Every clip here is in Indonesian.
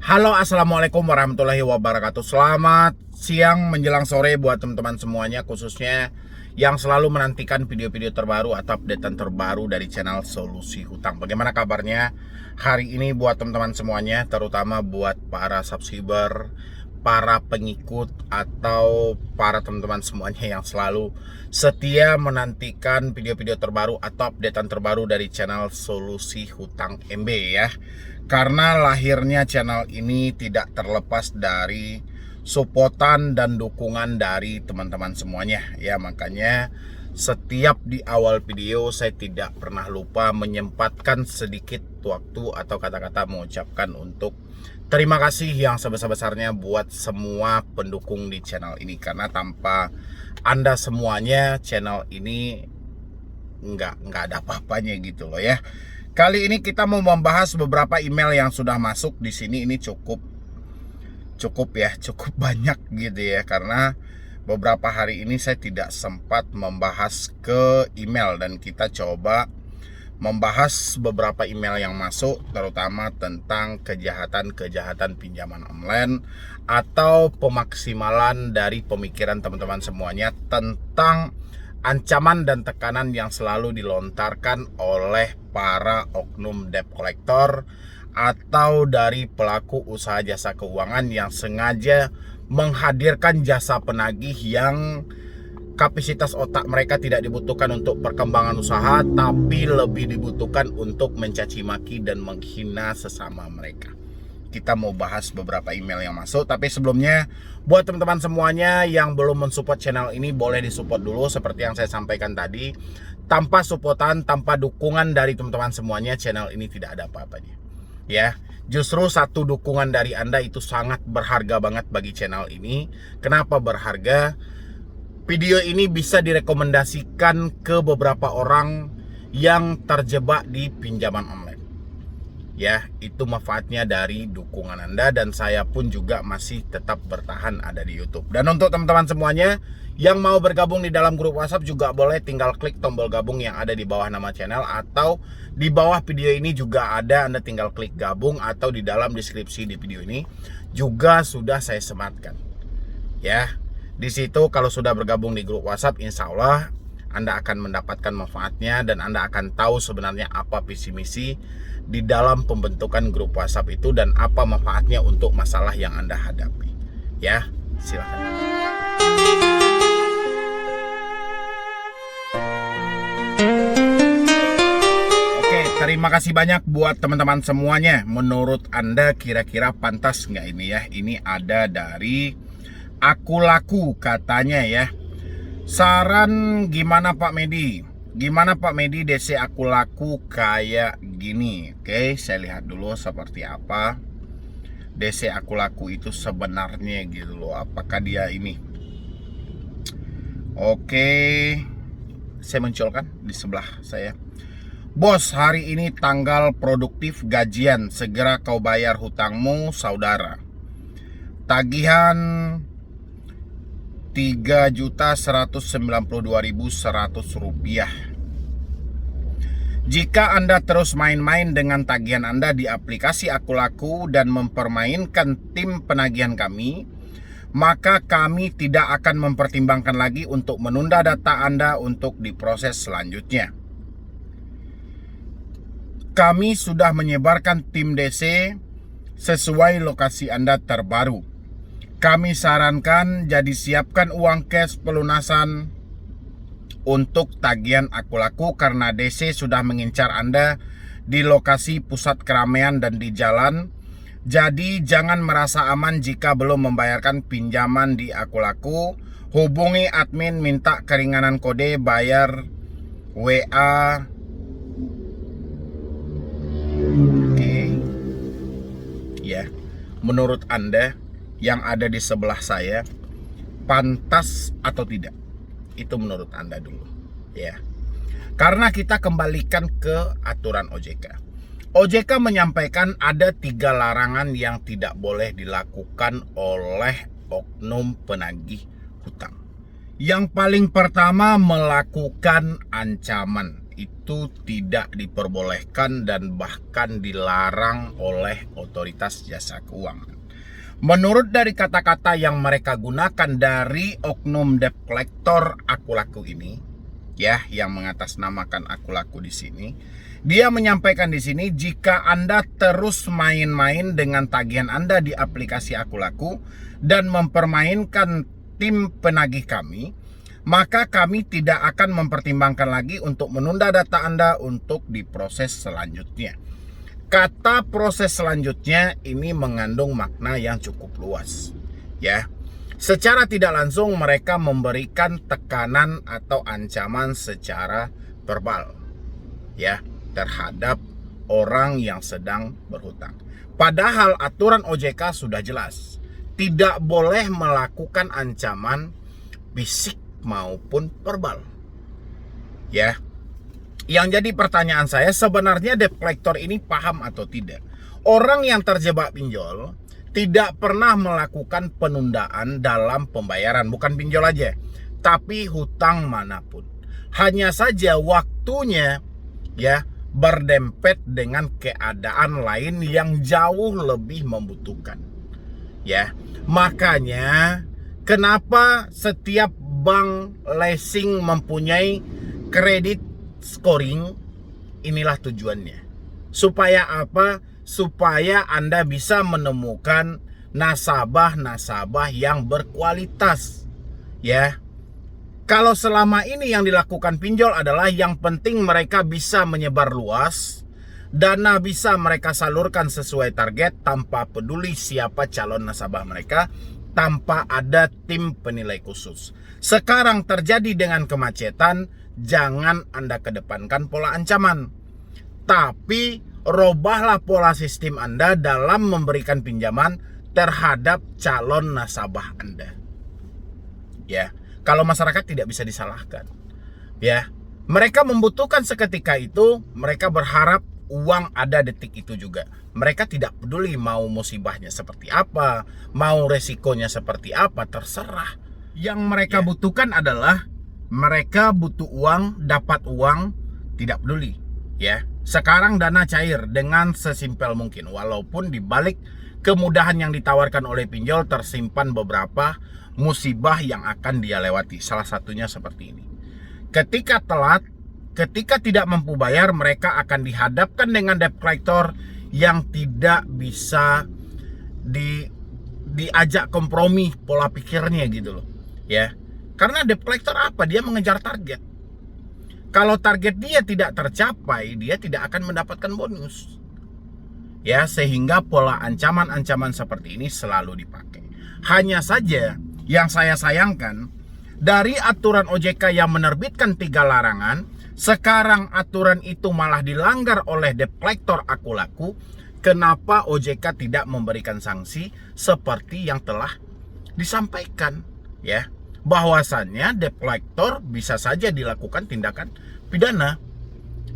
Halo, assalamualaikum warahmatullahi wabarakatuh. Selamat siang menjelang sore buat teman-teman semuanya, khususnya yang selalu menantikan video-video terbaru atau updatean terbaru dari channel Solusi Hutang. Bagaimana kabarnya hari ini buat teman-teman semuanya, terutama buat para subscriber, para pengikut, atau para teman-teman semuanya yang selalu setia menantikan video-video terbaru atau updatean terbaru dari channel Solusi Hutang MB ya. Karena lahirnya channel ini tidak terlepas dari supportan dan dukungan dari teman-teman semuanya ya. Makanya setiap di awal video saya tidak pernah lupa menyempatkan sedikit waktu atau kata-kata mengucapkan untuk terima kasih yang sebesar-besarnya buat semua pendukung di channel ini. Karena tanpa Anda semuanya channel ini nggak ada apa-apanya gitu loh ya. Kali ini kita mau membahas beberapa email yang sudah masuk di sini. Ini cukup banyak gitu ya, karena beberapa hari ini saya tidak sempat membahas ke email, dan kita coba membahas beberapa email yang masuk, terutama tentang kejahatan pinjaman online atau pemaksimalan dari pemikiran teman-teman semuanya tentang ancaman dan tekanan yang selalu dilontarkan oleh para oknum debt collector atau dari pelaku usaha jasa keuangan yang sengaja menghadirkan jasa penagih yang kapasitas otak mereka tidak dibutuhkan untuk perkembangan usaha, tapi lebih dibutuhkan untuk mencaci maki dan menghina sesama mereka. Kita mau bahas beberapa email yang masuk, tapi sebelumnya buat teman-teman semuanya yang belum mensupport channel ini, boleh disupport dulu. Seperti yang saya sampaikan tadi, tanpa supportan, tanpa dukungan dari teman-teman semuanya, channel ini tidak ada apa-apanya ya. Justru satu dukungan dari Anda itu sangat berharga banget bagi channel ini. Kenapa berharga? Video ini bisa direkomendasikan ke beberapa orang yang terjebak di pinjaman online. Ya, itu manfaatnya dari dukungan Anda, dan saya pun juga masih tetap bertahan ada di YouTube. Dan untuk teman-teman semuanya yang mau bergabung di dalam grup WhatsApp juga boleh tinggal klik tombol gabung yang ada di bawah nama channel, atau di bawah video ini juga ada, Anda tinggal klik gabung, atau di dalam deskripsi di video ini juga sudah saya sematkan. Ya, di situ kalau sudah bergabung di grup WhatsApp, insya Allah Anda akan mendapatkan manfaatnya, dan Anda akan tahu sebenarnya apa visi misi di dalam pembentukan grup WhatsApp itu dan apa manfaatnya untuk masalah yang Anda hadapi. Ya, silakan. Oke, terima kasih banyak buat teman-teman semuanya. Menurut Anda kira-kira pantas nggak ini ya? Ini ada dari Aku Laku katanya ya. Saran gimana Pak Medi? Gimana Pak Medi DC Aku Laku kayak gini? Oke, saya lihat dulu seperti apa DC Aku Laku itu sebenarnya gitu loh. Apakah dia ini? Oke, saya munculkan di sebelah saya. Bos, hari ini tanggal produktif gajian. Segera kau bayar hutangmu, saudara. Tagihan 3.192.100 rupiah. Jika Anda terus main-main dengan tagihan Anda di aplikasi Aku Laku dan mempermainkan tim penagihan kami, maka kami tidak akan mempertimbangkan lagi untuk menunda data Anda untuk diproses selanjutnya. Kami sudah menyebarkan tim DC sesuai lokasi Anda terbaru. Kami sarankan jadi siapkan uang cash pelunasan untuk tagihan Aku Laku, karena DC sudah mengincar Anda di lokasi pusat keramaian dan di jalan. Jadi jangan merasa aman jika belum membayarkan pinjaman di Aku Laku. Hubungi admin minta keringanan kode bayar WA. Oke. Ya, menurut Anda yang ada di sebelah saya pantas atau tidak? Itu menurut Anda dulu ya. Karena kita kembalikan ke aturan OJK. OJK menyampaikan ada 3 larangan yang tidak boleh dilakukan oleh oknum penagih hutang. Yang paling pertama, melakukan ancaman. itu tidak diperbolehkan dan bahkan dilarang oleh otoritas jasa keuangan. Menurut dari kata-kata yang mereka gunakan dari oknum debt collector Aku Laku ini, ya, yang mengatasnamakan Aku Laku di sini, dia menyampaikan di sini, jika Anda terus main-main dengan tagihan Anda di aplikasi Aku Laku dan mempermainkan tim penagih kami, maka kami tidak akan mempertimbangkan lagi untuk menunda data Anda untuk diproses selanjutnya. Kata proses selanjutnya ini mengandung makna yang cukup luas, ya. Secara tidak langsung mereka memberikan tekanan atau ancaman secara verbal, ya, terhadap orang yang sedang berhutang. Padahal aturan OJK sudah jelas, tidak boleh melakukan ancaman fisik maupun verbal, ya. Yang jadi pertanyaan saya, sebenarnya debt collector ini paham atau tidak? Orang yang terjebak pinjol tidak pernah melakukan penundaan dalam pembayaran, bukan pinjol aja, tapi hutang manapun. Hanya saja waktunya, ya, berdempet dengan keadaan lain yang jauh lebih membutuhkan, ya. Makanya kenapa setiap bank leasing mempunyai kredit scoring? Inilah tujuannya. Supaya apa? Supaya Anda bisa menemukan nasabah-nasabah yang berkualitas, ya. Kalau selama ini yang dilakukan pinjol adalah yang penting mereka bisa menyebar luas, dana bisa mereka salurkan sesuai target tanpa peduli siapa calon nasabah mereka, tanpa ada tim penilai khusus. Sekarang terjadi dengan kemacetan, jangan Anda kedepankan pola ancaman, tapi robahlah pola sistem Anda dalam memberikan pinjaman terhadap calon nasabah Anda, ya. Kalau masyarakat tidak bisa disalahkan, ya. Mereka membutuhkan seketika itu, mereka berharap uang ada detik itu juga. Mereka tidak peduli mau musibahnya seperti apa, mau resikonya seperti apa, terserah. Yang mereka butuhkan adalah mereka butuh uang, dapat uang, tidak peduli, ya. Sekarang dana cair dengan sesimpel mungkin, walaupun di balik kemudahan yang ditawarkan oleh pinjol tersimpan beberapa musibah yang akan dia lewati. Salah satunya seperti ini. Ketika telat, ketika tidak mampu bayar, mereka akan dihadapkan dengan debt collector yang tidak bisa diajak kompromi pola pikirnya gitu loh, ya. Karena debt collector apa? Dia mengejar target. Kalau target dia tidak tercapai, dia tidak akan mendapatkan bonus, ya. Sehingga pola ancaman-ancaman seperti ini selalu dipakai. Hanya saja yang saya sayangkan, dari aturan OJK yang menerbitkan 3 larangan, sekarang aturan itu malah dilanggar oleh debt collector Aku Laku. Kenapa OJK tidak memberikan sanksi seperti yang telah disampaikan, ya, bahwasannya debt collector bisa saja dilakukan tindakan pidana,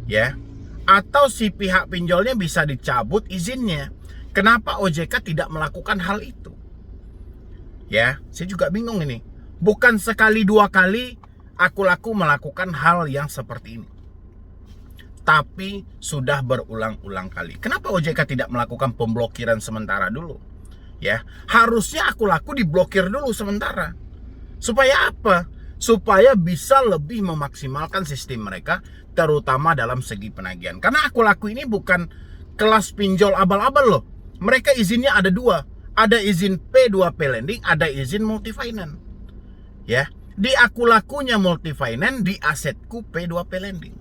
ya, atau si pihak pinjolnya bisa dicabut izinnya. Kenapa OJK tidak melakukan hal itu? Ya, saya juga bingung ini. Bukan sekali dua kali Aku Laku melakukan hal yang seperti ini, tapi sudah berulang-ulang kali. Kenapa OJK tidak melakukan pemblokiran sementara dulu? Ya, harusnya Aku Laku diblokir dulu sementara. Supaya apa? Supaya bisa lebih memaksimalkan sistem mereka, terutama dalam segi penagihan. Karena Aku Laku ini bukan kelas pinjol abal-abal loh. Mereka izinnya ada 2. Ada izin P2P lending, ada izin multifinance. Ya, di Aku Lakunya multifinance, di asetku P2P lending.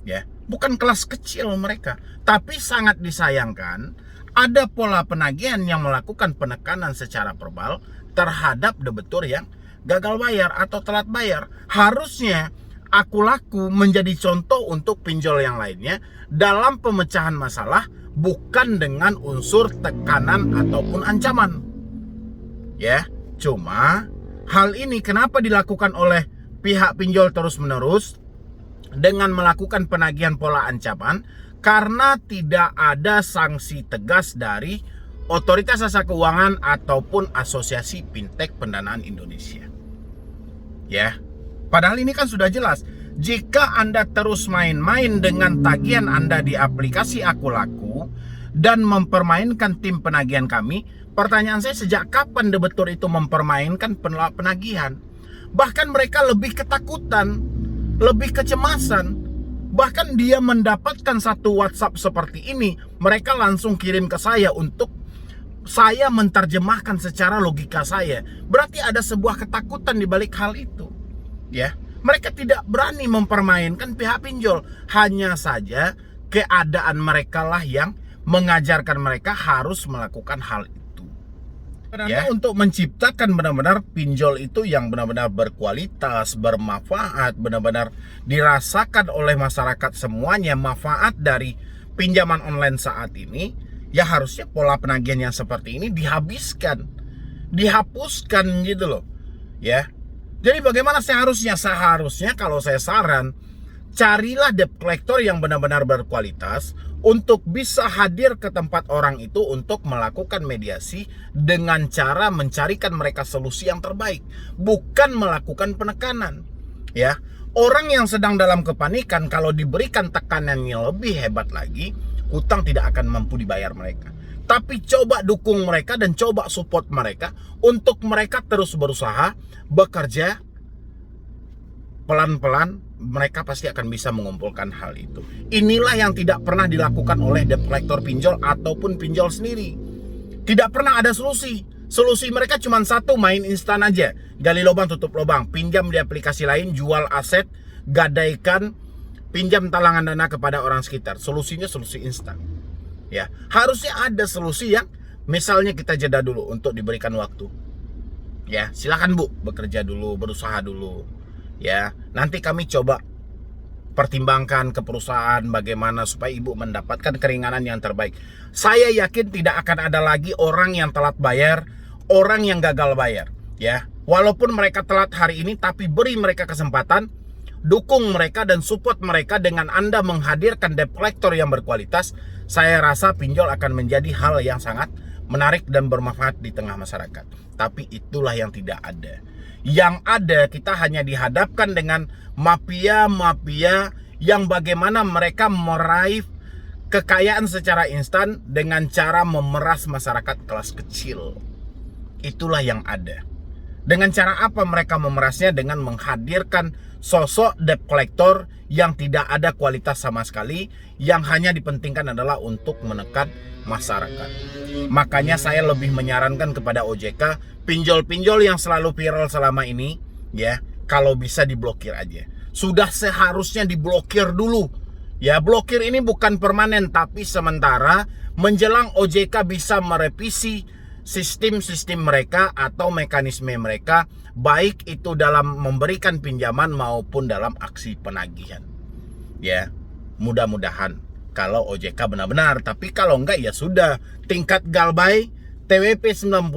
Ya, bukan kelas kecil mereka, tapi sangat disayangkan ada pola penagihan yang melakukan penekanan secara verbal terhadap debitur yang gagal bayar atau telat bayar. Harusnya Aku Laku menjadi contoh untuk pinjol yang lainnya dalam pemecahan masalah, bukan dengan unsur tekanan ataupun ancaman. Ya, cuma hal ini kenapa dilakukan oleh pihak pinjol terus-menerus dengan melakukan penagihan pola ancaman? Karena tidak ada sanksi tegas dari Otoritas Jasa Keuangan ataupun Asosiasi Fintech Pendanaan Indonesia. Ya, padahal ini kan sudah jelas. Jika Anda terus main-main dengan tagihan Anda di aplikasi Aku Laku dan mempermainkan tim penagihan kami, pertanyaan saya, sejak kapan debitur itu mempermainkan penagihan? Bahkan mereka lebih ketakutan, lebih kecemasan. Bahkan dia mendapatkan satu WhatsApp seperti ini, mereka langsung kirim ke saya untuk saya menerjemahkan secara logika saya. Berarti ada sebuah ketakutan di balik hal itu. Ya, mereka tidak berani mempermainkan pihak pinjol. Hanya saja keadaan mereka lah yang mengajarkan mereka harus melakukan hal itu. Ya, untuk menciptakan benar-benar pinjol itu yang benar-benar berkualitas, bermanfaat, benar-benar dirasakan oleh masyarakat semuanya manfaat dari pinjaman online saat ini, ya harusnya pola penagihan yang seperti ini dihabiskan, dihapuskan gitu loh. Ya. Jadi bagaimana seharusnya? Seharusnya kalau saya saran, carilah debt collector yang benar-benar berkualitas untuk bisa hadir ke tempat orang itu untuk melakukan mediasi dengan cara mencarikan mereka solusi yang terbaik, bukan melakukan penekanan. Ya, orang yang sedang dalam kepanikan kalau diberikan tekanan yang lebih hebat lagi, hutang tidak akan mampu dibayar mereka. Tapi coba dukung mereka dan coba support mereka untuk mereka terus berusaha, bekerja, pelan-pelan mereka pasti akan bisa mengumpulkan hal itu. Inilah yang tidak pernah dilakukan oleh debt collector pinjol ataupun pinjol sendiri. Tidak pernah ada solusi. Solusi mereka cuma satu, main instan aja. Gali lubang tutup lubang, pinjam di aplikasi lain, jual aset, gadaikan, pinjam talangan dana kepada orang sekitar. Solusinya solusi instan. Ya, harusnya ada solusi yang misalnya kita jeda dulu untuk diberikan waktu. Ya, silakan Bu, bekerja dulu, berusaha dulu. Ya, nanti kami coba pertimbangkan ke perusahaan bagaimana supaya Ibu mendapatkan keringanan yang terbaik. Saya yakin tidak akan ada lagi orang yang telat bayar, orang yang gagal bayar. Ya, walaupun mereka telat hari ini, tapi beri mereka kesempatan, dukung mereka dan support mereka dengan Anda menghadirkan debt collector yang berkualitas. Saya rasa pinjol akan menjadi hal yang sangat menarik dan bermanfaat di tengah masyarakat. Tapi itulah yang tidak ada. Yang ada, kita hanya dihadapkan dengan mafia-mafia yang bagaimana mereka meraih kekayaan secara instan dengan cara memeras masyarakat kelas kecil. Itulah yang ada. Dengan cara apa mereka memerasnya? Dengan menghadirkan sosok debt collector yang tidak ada kualitas sama sekali, yang hanya dipentingkan adalah untuk menekan masyarakat. Makanya saya lebih menyarankan kepada OJK, pinjol-pinjol yang selalu viral selama ini, ya, kalau bisa diblokir aja. Sudah seharusnya diblokir dulu. Ya, blokir ini bukan permanen, tapi sementara menjelang OJK bisa merevisi sistem-sistem mereka atau mekanisme mereka, baik itu dalam memberikan pinjaman maupun dalam aksi penagihan. Ya, mudah-mudahan kalau OJK benar-benar, tapi kalau enggak ya sudah, tingkat galbay TWP 90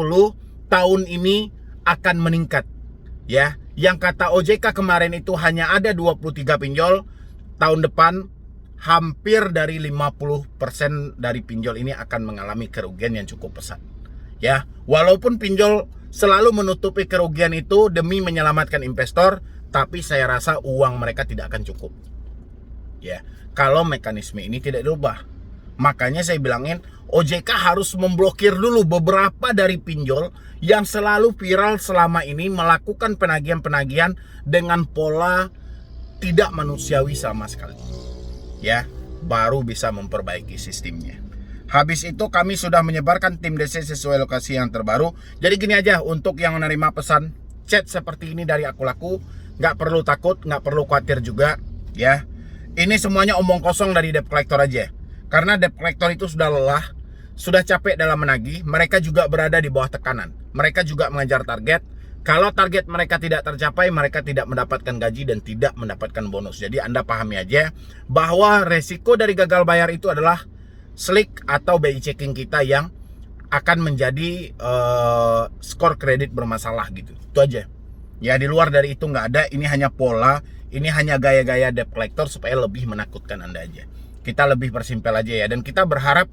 tahun ini akan meningkat. Ya, yang kata OJK kemarin itu hanya ada 23 pinjol, tahun depan hampir dari 50% dari pinjol ini akan mengalami kerugian yang cukup besar. Ya, walaupun pinjol selalu menutupi kerugian itu demi menyelamatkan investor, tapi saya rasa uang mereka tidak akan cukup. Ya, kalau mekanisme ini tidak dirubah. Makanya saya bilangin OJK harus memblokir dulu beberapa dari pinjol yang selalu viral selama ini melakukan penagihan-penagihan dengan pola tidak manusiawi sama sekali. Ya, baru bisa memperbaiki sistemnya. Habis itu kami sudah menyebarkan tim DC sesuai lokasi yang terbaru. Jadi gini aja, untuk yang menerima pesan chat seperti ini dari Aku Laku, nggak perlu takut, nggak perlu khawatir juga. Ya, ini semuanya omong kosong dari debt collector aja. Karena debt collector itu sudah lelah, sudah capek dalam menagih. Mereka juga berada di bawah tekanan. Mereka juga mengejar target. Kalau target mereka tidak tercapai, mereka tidak mendapatkan gaji dan tidak mendapatkan bonus. Jadi Anda pahami aja bahwa resiko dari gagal bayar itu adalah slick atau BI checking kita yang akan menjadi skor kredit bermasalah gitu. Itu aja. Ya, di luar dari itu nggak ada. Ini hanya pola, ini hanya gaya-gaya debt collector supaya lebih menakutkan Anda aja. Kita lebih persimpel aja ya. Dan kita berharap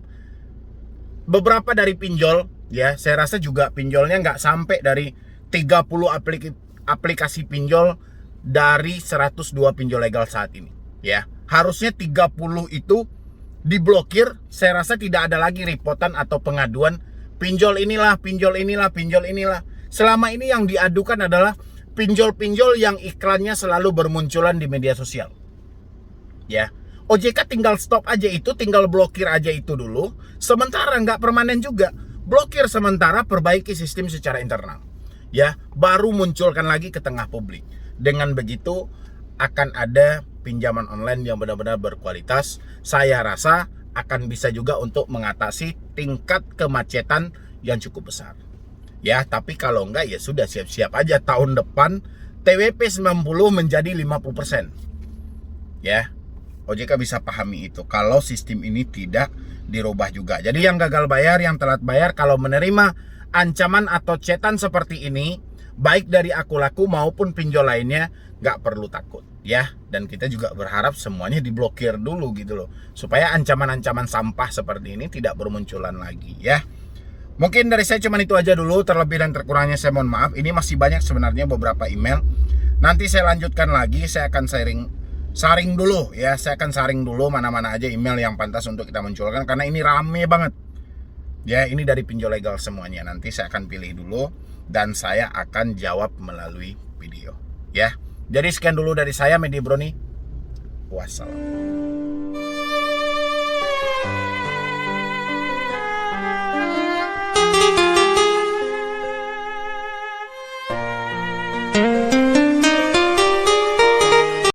beberapa dari pinjol, ya, saya rasa juga pinjolnya nggak sampai dari 30 aplikasi pinjol dari 102 pinjol legal saat ini, ya. Harusnya 30 itu diblokir. Saya rasa tidak ada lagi reportan atau pengaduan pinjol inilah, pinjol inilah, pinjol inilah. Selama ini yang diadukan adalah pinjol-pinjol yang iklannya selalu bermunculan di media sosial. Ya, OJK tinggal stop aja itu, tinggal blokir aja itu dulu. Sementara nggak permanen juga. Blokir sementara, perbaiki sistem secara internal. Ya, baru munculkan lagi ke tengah publik. Dengan begitu akan ada pinjaman online yang benar-benar berkualitas. Saya rasa akan bisa juga untuk mengatasi tingkat kemacetan yang cukup besar. Ya, tapi kalau enggak ya sudah, siap-siap aja tahun depan TWP 90 menjadi 50%. Ya, OJK bisa pahami itu kalau sistem ini tidak dirubah juga. Jadi yang gagal bayar, yang telat bayar, kalau menerima ancaman atau cetan seperti ini, baik dari Aku Laku maupun pinjol lainnya, nggak perlu takut ya. Dan kita juga berharap semuanya diblokir dulu gitu loh, supaya ancaman-ancaman sampah seperti ini tidak bermunculan lagi ya. Mungkin dari saya cuma itu aja dulu, terlebih dan terkurangnya saya mohon maaf. Ini masih banyak sebenarnya beberapa email. Nanti saya lanjutkan lagi, saya akan saring dulu ya. Saya akan saring dulu mana-mana aja email yang pantas untuk kita munculkan, karena ini rame banget. Ya, ini dari pinjol legal semuanya. Nanti saya akan pilih dulu dan saya akan jawab melalui video ya. Jadi sekian dulu dari saya, Medi Broni. Wassalam.